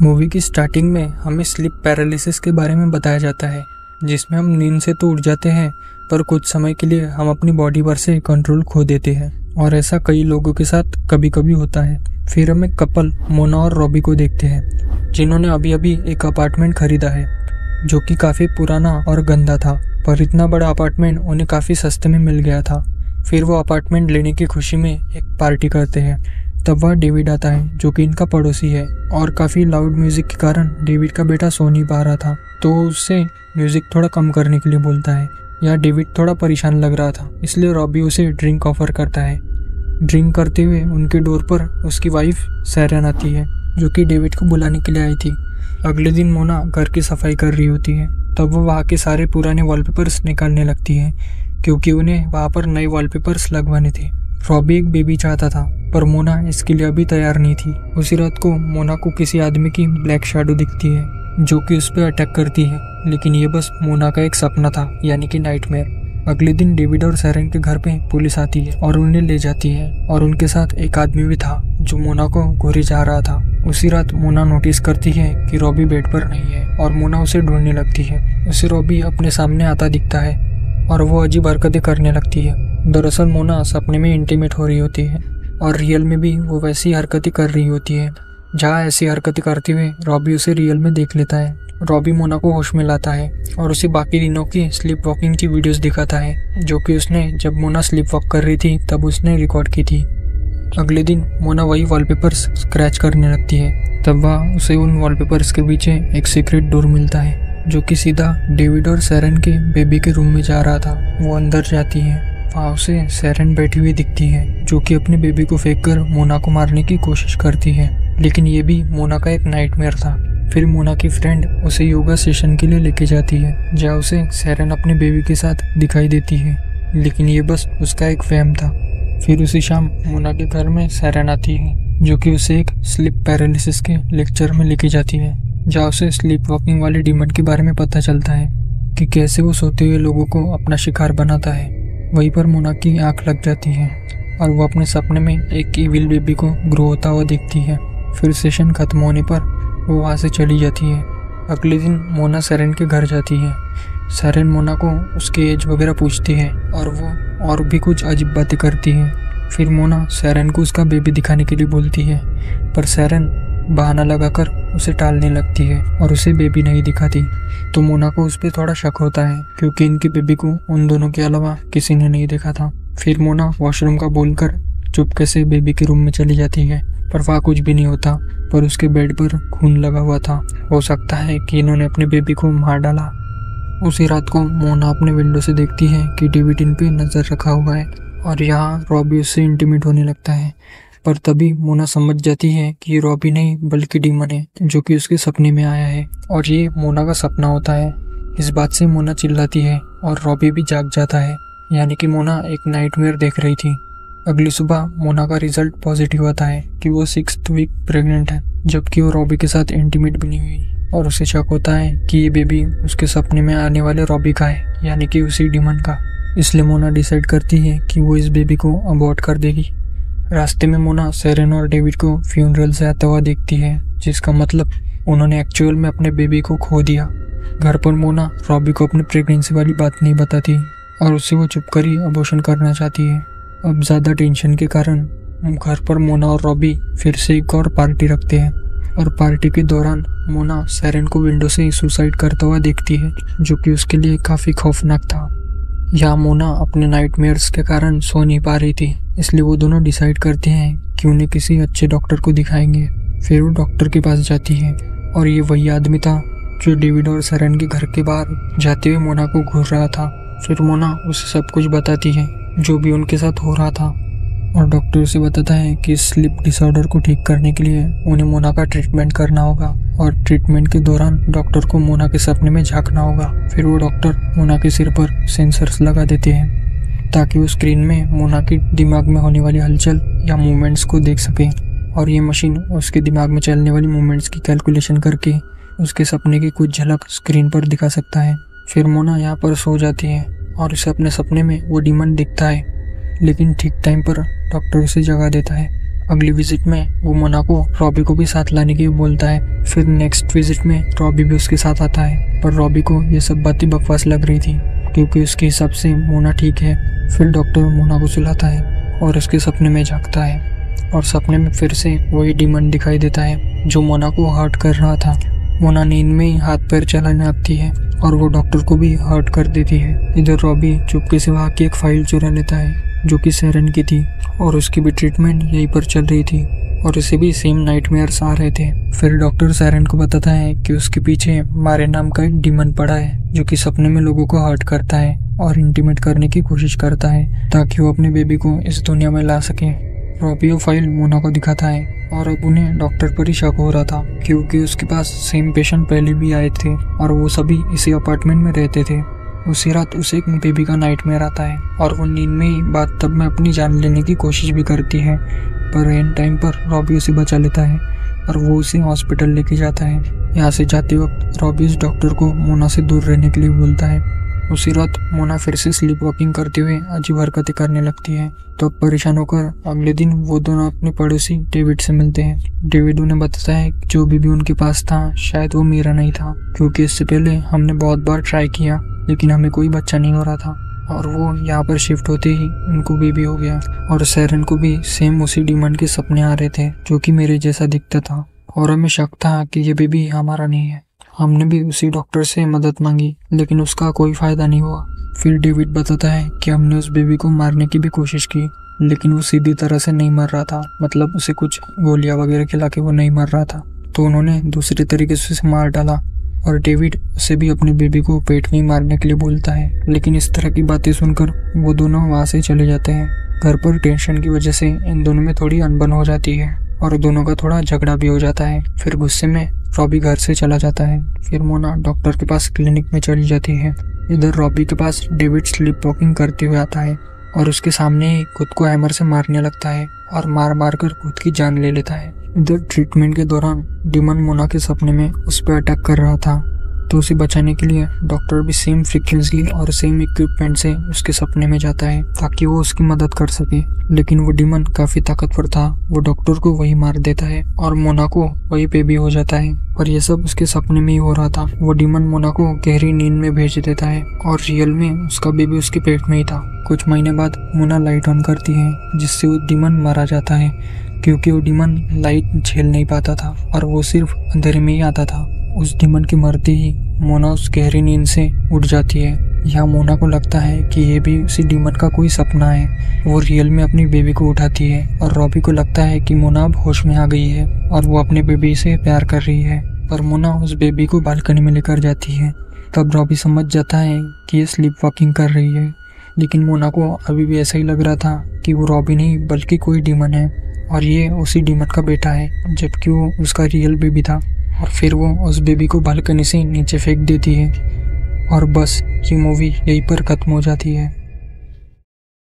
Movie की starting में हमें स्लीप पैरालिसिस के बारे में बताया जाता है, जिसमें हम नींद से तो उठ जाते हैं पर कुछ समय के लिए हम अपनी बॉडी पर से कंट्रोल खो देते हैं और ऐसा कई लोगों के साथ कभी कभी होता है। फिर हम एक कपल मोना और रॉबी को देखते हैं जिन्होंने अभी अभी एक अपार्टमेंट खरीदा है जो कि काफ़ी पुराना और गंदा था, पर इतना बड़ा अपार्टमेंट उन्हें काफ़ी सस्ते में मिल गया था। फिर वो अपार्टमेंट लेने की खुशी में एक पार्टी करते हैं। तब वह डेविड आता है जो कि इनका पड़ोसी है और काफ़ी लाउड म्यूज़िक के कारण डेविड का बेटा सो नहीं पा रहा था, तो वो उससे म्यूज़िक थोड़ा कम करने के लिए बोलता है। या डेविड थोड़ा परेशान लग रहा था, इसलिए रॉबी उसे ड्रिंक ऑफर करता है। ड्रिंक करते हुए उनके डोर पर उसकी वाइफ सैरन आती है जो कि डेविड को बुलाने के लिए आई थी। अगले दिन मोना घर की सफाई कर रही होती है, तब वो वहाँ के सारे पुराने वॉलपेपर्स निकालने लगती है क्योंकि उन्हें वहाँ पर नए वॉलपेपर्स लगवाने थे। रॉबी एक बेबी चाहता था पर मोना इसके लिए अभी तैयार नहीं थी। उसी रात को मोना को किसी आदमी की ब्लैक शैडो दिखती है जो कि उस पर अटैक करती है, लेकिन ये बस मोना का एक सपना था, यानी कि नाइटमेयर। अगले दिन डेविड और सैरन के घर पे पुलिस आती है और उन्हें ले जाती है और उनके साथ एक आदमी भी था जो मोना को घूरे जा रहा था। उसी रात मोना नोटिस करती है कि रॉबी बेड पर नहीं है और मोना उसे ढूंढने लगती है। उसे रॉबी अपने सामने आता दिखता है और वो अजीब हरकतें करने लगती है। दरअसल मोना सपने में इंटीमेट हो रही होती है और रियल में भी वो वैसी हरकतें कर रही होती है। जहाँ ऐसी हरकतें करते हुए रॉबी उसे रियल में देख लेता है। रॉबी मोना को होश में लाता है और उसे बाकी दिनों की स्लीप वॉकिंग की वीडियोस दिखाता है जो कि उसने जब मोना स्लीप वॉक कर रही थी तब उसने रिकॉर्ड की थी। अगले दिन मोना वही वॉलपेपर्स स्क्रैच करने लगती है, तब वह उसे उन वॉलपेपर्स के पीछे एक सीक्रेट डोर मिलता है जो कि सीधा डेविड और सैरन के बेबी के रूम में जा रहा था। वो अंदर जाती है, वहाँ उसे सैरन बैठी हुई दिखती है जो कि अपने बेबी को फेंककर मोना को मारने की कोशिश करती है, लेकिन ये भी मोना का एक नाइटमेयर था। फिर मोना की फ्रेंड उसे योगा सेशन के लिए लेके जाती है जहाँ उसे सैरन अपने बेबी के साथ दिखाई देती है, लेकिन ये बस उसका एक वहम था। फिर उसी शाम मोना के घर में सैरन आती है जो कि उसे एक स्लीप पैरालिसिस के लेक्चर में लेके जाती है जहाँ उसे स्लीप वॉकिंग वाले डीमन के बारे में पता चलता है कि कैसे वो सोते हुए लोगों को अपना शिकार बनाता है। वहीं पर मोना की आंख लग जाती है और वो अपने सपने में एक इविल बेबी को ग्रो होता हुआ देखती है। फिर सेशन खत्म होने पर वो वहाँ से चली जाती है। अगले दिन मोना सैरन के घर जाती है। सैरन मोना को उसके एज वगैरह पूछती है और वो और भी कुछ अजीब बातें करती है। फिर मोना सैरन को उसका बेबी दिखाने के लिए बोलती है, पर सैरन बहाना लगाकर उसे टालने लगती है और उसे बेबी नहीं दिखाती। तो मोना को उस पर थोड़ा शक होता है क्योंकि इनके बेबी को उन दोनों के अलावा किसी ने नहीं देखा था। फिर मोना वॉशरूम का बोलकर चुपके से बेबी के रूम में चली जाती है, पर वहाँ कुछ भी नहीं होता, पर उसके बेड पर खून लगा हुआ था। हो सकता है कि इन्होंने अपने बेबी को मार डाला। उसी रात को मोना अपने विंडो से देखती है कि डेविड इन पे नजर रखा हुआ है और यहाँ रॉबी उससे इंटीमेट होने लगता है, पर तभी मोना समझ जाती है कि ये रॉबी नहीं बल्कि डीमन है जो कि उसके सपने में आया है और ये मोना का सपना होता है। इस बात से मोना चिल्लाती है और रॉबी भी जाग जाता है, यानी कि मोना एक नाइटमेयर देख रही थी। अगली सुबह मोना का रिजल्ट पॉजिटिव आता है कि वो 6th वीक प्रेग्नेंट है, जबकि वो रॉबी के साथ इंटीमेट भी नहीं हुई और उसे शक होता है कि ये बेबी उसके सपने में आने वाले रॉबी का है, यानी कि उसी डीमन का। इसलिए मोना डिसाइड करती है कि वो इस बेबी को अबॉर्ट कर देगी। रास्ते में मोना सैरन और डेविड को फ्यूनरल से आता हुआ देखती है, जिसका मतलब उन्होंने एक्चुअल में अपने बेबी को खो दिया। घर पर मोना रॉबी को अपनी प्रेगनेंसी वाली बात नहीं बताती और उससे वो चुप कर ही अबॉर्शन करना चाहती है। अब ज़्यादा टेंशन के कारण घर पर मोना और रॉबी फिर से एक और पार्टी रखते हैं और पार्टी के दौरान मोना सैरन को विंडो से सुसाइड करता हुआ देखती है जो कि उसके लिए काफ़ी खौफनाक था। यहाँ मोना अपने नाइटमेयर्स के कारण सो नहीं पा रही थी, इसलिए वो दोनों डिसाइड करते हैं कि उन्हें किसी अच्छे डॉक्टर को दिखाएंगे। फिर वो डॉक्टर के पास जाती है और ये वही आदमी था जो डेविड और सैरन के घर के बाहर जाते हुए मोना को घूर रहा था। फिर मोना उसे सब कुछ बताती है जो भी उनके साथ हो रहा था और डॉक्टर उसे बताता है कि स्लीप डिसऑर्डर को ठीक करने के लिए उन्हें मोना का ट्रीटमेंट करना होगा और ट्रीटमेंट के दौरान डॉक्टर को मोना के सपने में झांकना होगा। फिर वो डॉक्टर मोना के सिर पर सेंसर्स लगा देते हैं ताकि वो स्क्रीन में मोना के दिमाग में होने वाली हलचल या मूवमेंट्स को देख सके और ये मशीन उसके दिमाग में चलने वाली मूवमेंट्स की कैलकुलेशन करके उसके सपने की कुछ झलक स्क्रीन पर दिखा सकता है। फिर मोना यहाँ पर सो जाती है और उसे अपने सपने में वो डीमन दिखता है, लेकिन ठीक टाइम पर डॉक्टर उसे जगा देता है अगली विजिट में वो मोना को रॉबी को भी साथ लाने की बोलता है। फिर नेक्स्ट विजिट में रॉबी भी उसके साथ आता है, पर रॉबी को ये सब बातें बकवास लग रही थी क्योंकि उसके हिसाब से मोना ठीक है। फिर डॉक्टर मोना को सुलाता है और उसके सपने में जागता है और सपने में फिर से वही डीमन दिखाई देता है जो मोना को हर्ट कर रहा था। मोना नींद में ही हाथ पैर चलाने लगती है और वो डॉक्टर को भी हर्ट कर देती है। इधर रॉबी चुपके से वहाँ की एक फाइल चुरा लेता है जो कि सेरन की थी और उसकी भी ट्रीटमेंट यहीं पर चल रही थी और उसे भी सेम नाइटमेयर्स आ रहे थे। फिर डॉक्टर सेरन को बताता है कि उसके पीछे मारे नाम का एक डीमन पड़ा है जो कि सपने में लोगों को हर्ट करता है और इंटीमेट करने की कोशिश करता है ताकि वो अपने बेबी को इस दुनिया में ला सके। रॉबी वो फाइल मोना को दिखाता है और अब उन्हें डॉक्टर पर ही शक हो रहा था क्योंकि उसके पास सेम पेशेंट पहले भी आए थे और वो सभी इसी अपार्टमेंट में रहते थे। उसी रात उसे एक बेबी का नाइटमेयर आता है और वो नींद में ही बाथटब में अपनी जान लेने की कोशिश भी करती है, पर एंड टाइम पर रॉबी उसे बचा लेता है और वो उसे हॉस्पिटल लेके जाता है। यहाँ से जाते वक्त रॉबी उस डॉक्टर को मोना से दूर रहने के लिए बोलता है। उसी रात मोना फिर से स्लीप वॉकिंग करते हुए अजीब हरकतें करने लगती है। तो परेशान होकर अगले दिन वो दोनों अपने पड़ोसी डेविड से मिलते हैं। डेविड उन्हें बताता है कि जो बेबी उनके पास था शायद वो मेरा नहीं था क्योंकि इससे पहले हमने बहुत बार ट्राई किया लेकिन हमें कोई बच्चा नहीं हो रहा था और वो यहाँ पर शिफ्ट होते ही उनको बेबी हो गया। और सेरन को भी सेम उसी डीमन के सपने आ रहे थे जो कि मेरे जैसा दिखता था और हमें शक था कि ये बेबी हमारा नहीं है। हमने भी उसी डॉक्टर से मदद मांगी लेकिन उसका कोई फायदा नहीं हुआ। फिर डेविड बताता है कि हमने उस बेबी को मारने की भी कोशिश की लेकिन वो सीधी तरह से नहीं मर रहा था, मतलब उसे कुछ गोलियां वगैरह खिला के वो नहीं मर रहा था, तो उन्होंने दूसरे तरीके से उसे मार डाला। और डेविड उसे भी अपने बेबी को पेट में ही मारने के लिए बोलता है। लेकिन इस तरह की बातें सुनकर वो दोनों वहाँ से चले जाते हैं। घर पर टेंशन की वजह से इन दोनों में थोड़ी अनबन हो जाती है और दोनों का थोड़ा झगड़ा भी हो जाता है। फिर गुस्से में रॉबी घर से चला जाता है। फिर मोना डॉक्टर के पास क्लिनिक में चली जाती है। इधर रॉबी के पास डेविड स्लीप वॉकिंग करते हुए आता है और उसके सामने ही खुद को हैमर से मारने लगता है और मार मार कर खुद की जान ले लेता है। इधर ट्रीटमेंट के दौरान डीमन मोना के सपने में उस पर अटैक कर रहा था, तो उसे बचाने के लिए डॉक्टर भी सेम फ्रीक्वेंसी और सेम इक्विपमेंट से उसके सपने में जाता है ताकि वो उसकी मदद कर सके। लेकिन वो डीमन काफी ताकतवर था, वो डॉक्टर को वही मार देता है और मोना को वही बेबी हो जाता है। और ये सब उसके सपने में ही हो रहा था। वो डीमन मोना को गहरी नींद में भेज देता है और रियल में उसका बेबी उसके पेट में ही था। कुछ महीने बाद मोना लाइट ऑन करती है जिससे वो डीमन मारा जाता है क्योंकि वो डीमन लाइट झेल नहीं पाता था और वो सिर्फ अंधेरे में ही आता था। उस डीमन के मरते ही मोना उस गहरी नींद से उठ जाती है। यहाँ मोना को लगता है कि ये भी उसी डीमन का कोई सपना है। वो रियल में अपनी बेबी को उठाती है और रॉबी को लगता है कि मोना अब होश में आ गई है और वो अपने बेबी से प्यार कर रही है। पर मोना उस बेबी को बालकनी में लेकर जाती है। तब रॉबी समझ जाता है कि ये स्लीप वॉकिंग कर रही है, लेकिन मोना को अभी भी ऐसा ही लग रहा था कि वो रॉबी नहीं बल्कि कोई डीमन है और ये उसी डीमन का बेटा है, जबकि वो उसका रियल बेबी था। और फिर वो उस बेबी को बालकनी से नीचे फेंक देती है और बस ये मूवी यहीं पर खत्म हो जाती है।